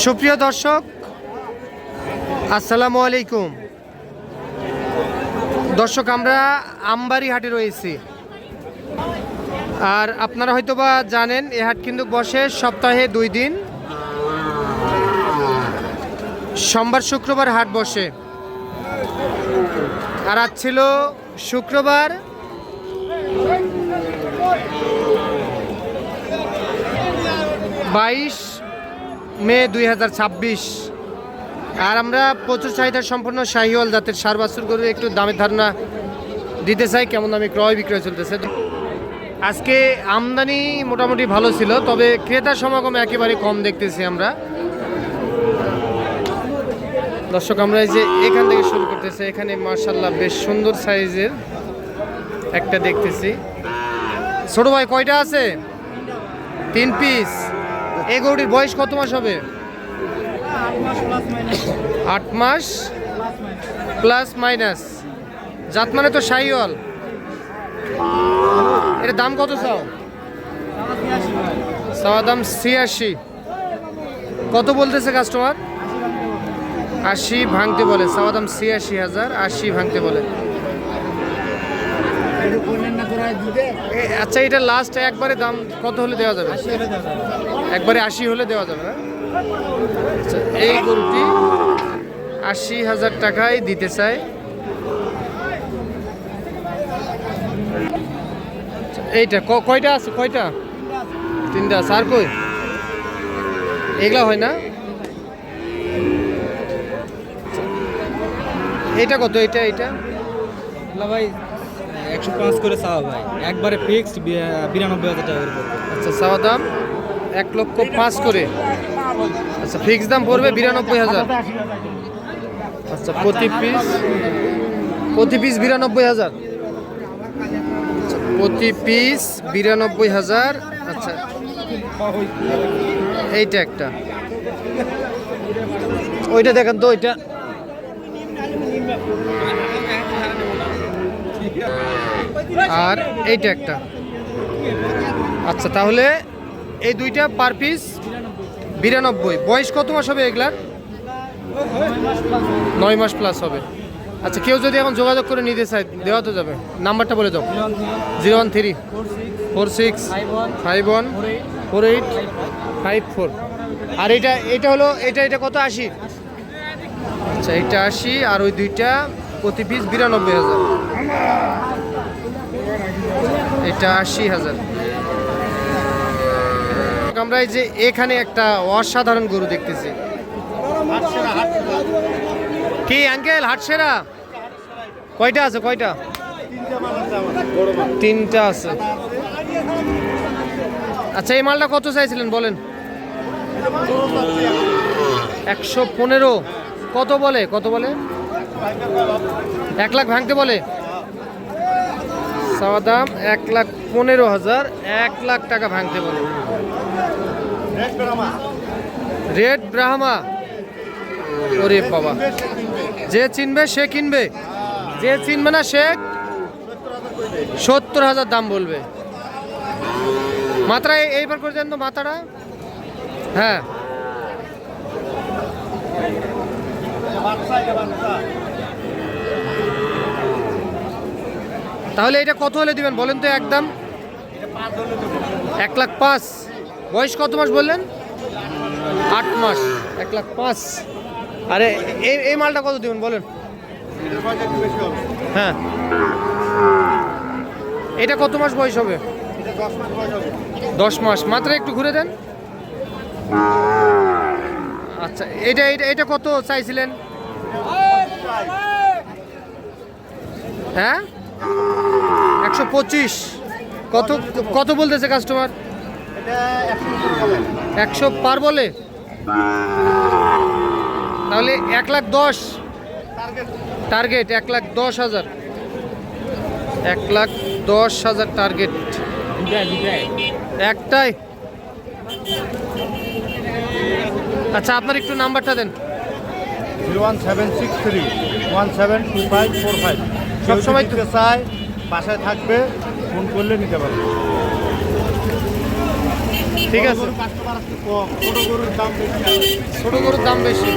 সুপ্রিয় দর্শক, আসসালামু আলাইকুম। দর্শক, আমরা আমবাড়ি হাটে রয়েছি। আর আপনারা হয়তোবা জানেন, এই হাট কিন্তু বসে সপ্তাহে 2 দিন, সোমবার শুক্রবার হাট বসে। আর আজ ছিল শুক্রবার, 22 মে 2026। আর আমরা প্রচুর চাহিদা সম্পন্ন শাহিওয়াল জাতের সার বাছুর গরুর একটু দামের ধারণা দিতে চাই, কেমন দামে ক্রয় বিক্রয় চলতেছে। আজকে আমদানি মোটামুটি ভালো ছিল, তবে ক্রেতার সমাগম একেবারে কম দেখতেছি আমরা। দর্শক, আমরা এই যে এখান থেকে শুরু করতেছি, এখানে মাশাআল্লাহ বেশ সুন্দর সাইজের একটা দেখতেছি। ছোট ভাই, কয়টা আছে? 3 পিস। এই গরুটির বয়স কত মাস হবে? 8 মাস প্লাস মাইনাস। জাত মানে তো শাহিওয়াল। এর দাম কত চাও? চাওয়া দাম 86। কত বলতেছে কাস্টমার? 80 ভাঙতে বলে। চাওয়া দাম 86,000, 80 ভাঙতে বলে। আচ্ছা, এটা লাস্ট একবারে দাম কত হলে দেওয়া যাবে? একবারে 80 হলে দেওয়া যাবে না? আচ্ছা, এই গরুটি 80,000 টাকায় দিতে চাই। এইটা কয়টা আছে? কয়টা? 3টা আছে। আর কই? এগুলা হয় না? এইটা কত? এইটা ভাই 105 করে চাওয়া ভাই, একবারে ফিক্সড 92,000 টাকা করে পড়বে। আচ্ছা, চাওয়া দাম 1,05,000 করে। আচ্ছা, ফিক্স দাম পড়বে 92,000। আচ্ছা, প্রতি পিস 92,000। প্রতি পিস 92,000। আচ্ছা, এইটা একটা, ওইটা দেখেন তো, ওইটা আর এইটা একটা। আচ্ছা, তাহলে এই দুইটা পার পিস 92। বয়স কত মাস হবে এগুলার? 9 মাস প্লাস হবে। আচ্ছা, কেউ যদি এখন যোগাযোগ করে নিতে চায়, দেওয়া তো যাবে। নাম্বারটা বলে দাও। 01346514854। আর এটা হলো এটা কত? 80। আচ্ছা, এটা 80, আর ওই দুইটা প্রতি পিস 92,000। এটা 80,000। আমরা এই যে এখানে একটা অসাধারণ গরু দেখতেছি। কি আঙ্কেল, হাটসেরা কয়টা আছে? কয়টা? 3টা আছে। আচ্ছা, এই মালটা কত চাইছিলেন বলেন? 115। কত বলে? 1 লাখ ভাঙতে বলে। চাওয়া দাম 1,15,000, 1 লাখ টাকা ভাঙতে বলে। রেড ব্রাহ্মা। ওরে বাবা, যে চিনবে সে কিনবে, যে চিনবে না সে 70,000 দাম বলবে। মাত্রা এইবার করে দেন তো, মাথাটা। হ্যাঁ, তাহলে এটা কত হলে দিবেন বলেন তো? একদম 1,05,000। বয়স কত মাস বললেন? 8 মাস। 1,05,000। আরে এই মালটা কত দিবেন বলেন? হ্যাঁ, এটা কত মাস বয়স হবে? 10 মাস। মাত্র একটু ঘুরে দেন। আচ্ছা, এটা কত চাইছিলেন? হ্যাঁ, 125। কত বলতেছে কাস্টমার? 100 পার বলে। তাহলে 1,10,000 টার্গেট। 1,10,000। 1,10,000 টার্গেট। একটাই। আচ্ছা, আপনার একটু নাম্বারটা দেন। 01763172545। সবসময় তো চাই, বাসায় থাকবে, ফোন করলে নিতে পারবে। ঠিক আছে, ছোট গরুর দাম বেশি।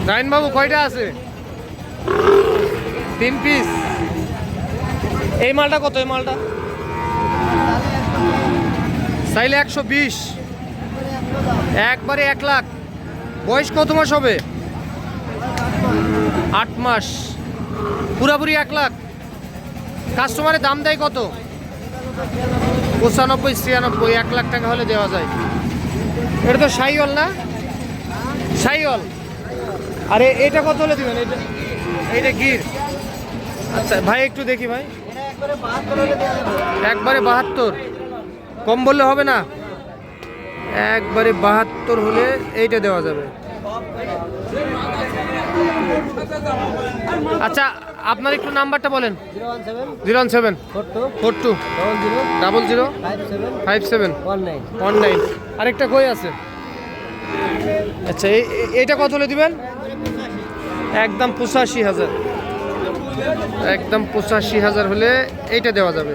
রাইন বাবু কয়টা আছে? 3 পিস। এই মালটা কত? এই মালটা চাইলে 120, একবারে 1 লাখ। বয়স কত মাস হবে? 8 মাস। পুরাপুরি 1 লাখ। কাস্টমারের দাম দেয় কত? 95, 96, 1 লাখ টাকা হলে দেওয়া যায়। এটা তো শাহিওয়াল না? শাহিওয়াল। আরে এটা কত হলে দিবেন? এইটা গির। আচ্ছা ভাই একটু দেখি ভাই। একবারে 72, কম বললে হবে না? একবারে 72 হলে এইটা দেওয়া যাবে। আচ্ছা আপনার একটু নাম্বারটা বলেন। 017 42 00 57 19। আরেকটা কই আছে? আচ্ছা এইটা কত হলে দিবেন? একদম 85,000। একদম 85,000 হলে এইটা দেওয়া যাবে।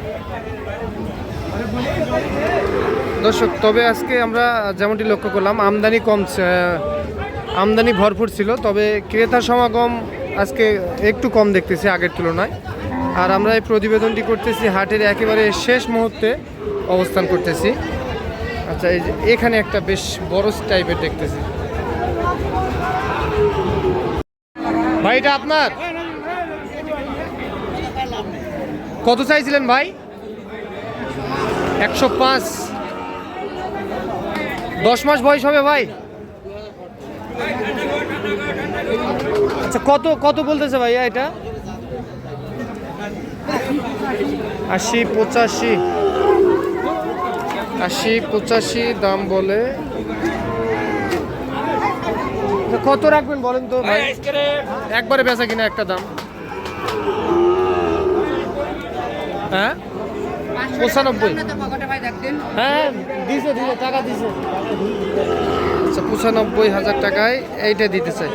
দর্শক তবে আজকে আমরা যেমনটি লক্ষ্য করলাম আমদানি কম, আমদানি ভরপুর ছিল, তবে ক্রেতার সমাগম আজকে একটু কম দেখতেছি আগের তুলনায়। আর আমরা এই প্রতিবেদনটি করতেছি হাটের একেবারে শেষ মুহূর্তে অবস্থান করতেছি। আচ্ছা এই যে এখানে একটা বেশ বড় টাইপের দেখতেছি ভাই, এটা আপনার? কত চাইছিলেন ভাই? 105। 10 মাস বয়স হবে ভাই। আচ্ছা কত বলতেছে ভাইয়া এটা? 80, 85। 80, 85 দাম বলে। কত রাখবেন বলেন তো ভাই? একবারে বেচা কিনা একটা দাম। হ্যাঁ 95। হ্যাঁ দিছে টাকা দিছে। আচ্ছা 95,000 টাকায় এইটা দিতে চাই।